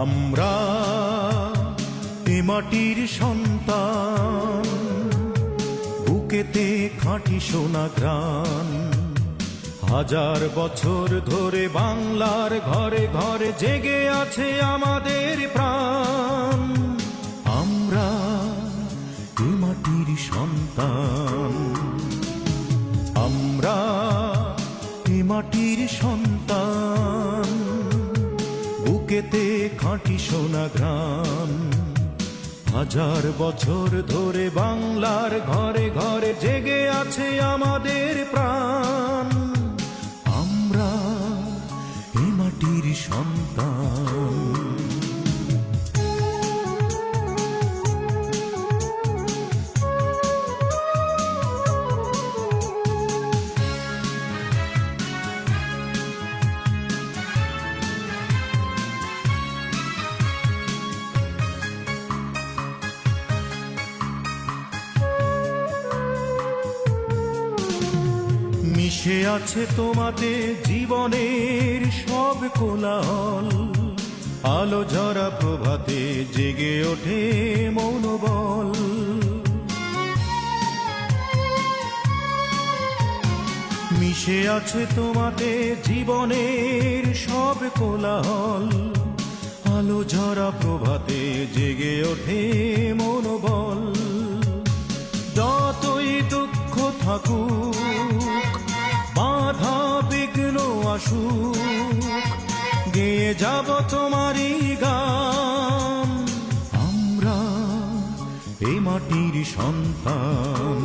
আমরা এ মাটির সন্তান, বুকেতে খাঁটি সোনা গ্রাণ। হাজার বছর ধরে বাংলার ঘরে ঘরে জেগে আছে আমাদের প্রাণ। আমরা এ মাটির সন্তান, আমরা এ মাটির সন্তান, বুকেতে খাঁটি সোনা ঘ্রাণ। হাজার বছর ধরে বাংলার ঘরে ঘরে জেগে আছে আমাদের প্রাণ। আমরা এ মাটির সন্তান। মিশে আছে তোমাতে জীবনের সব কোলাহল, আলো ঝরা প্রভাতে জেগে ওঠে মনোবল। মিশে আছে তোমাতে জীবনের সব কোলাহল, আলো ঝরা প্রভাতে জেগে ওঠে মনোবল। যতই দুঃখ থাকুক, বাধা বিঘ্ন আসুক, গেয়ে যাব তোমারই গান। আমরা এ মাটির সন্তান।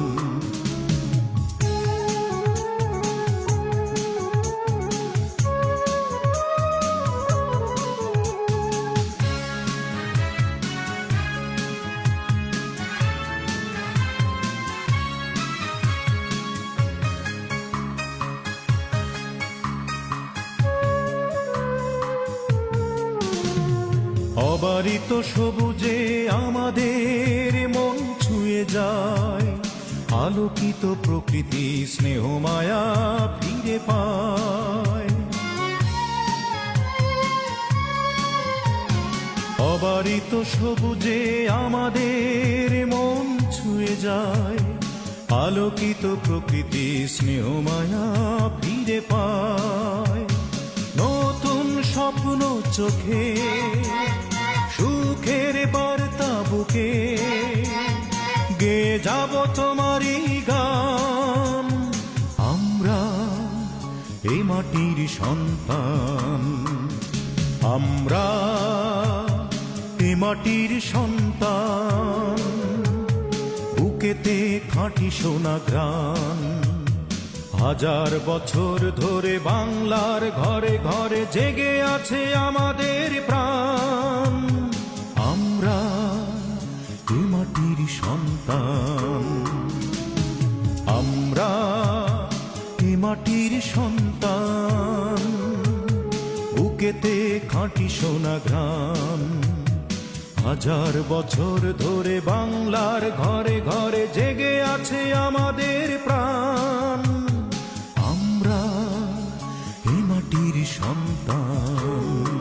অবারিত সবুজে আমাদের মন ছুঁয়ে যায়, আলোকিত প্রকৃতি স্নেহ মায়া ফিরে পায়। অবারিত সবুজে আমাদের মন ছুঁয়ে যায়, আলোকিত প্রকৃতি স্নেহ মায়া ফিরে পায়। নতুন স্বপ্ন চোখে, সুখের বার্তা বুকে, গেয়ে যাব তোমারই গান। আমরা এ মাটির সন্তান, আমরা এ মাটির সন্তান, বুকেতে খাঁটি সোনা ঘ্রাণ। হাজার বছর ধরে বাংলার ঘরে ঘরে জেগে আছে আমাদের প্রাণ। আমরা এ মাটির সন্তান, আমরা এ মাটির সন্তান, বুকেতে খাঁটি সোনা ঘ্রাণ। হাজার বছর ধরে বাংলার ঘরে ঘরে জেগে আছে আমাদের প্রাণ। আমরা এ মাটির সন্তান।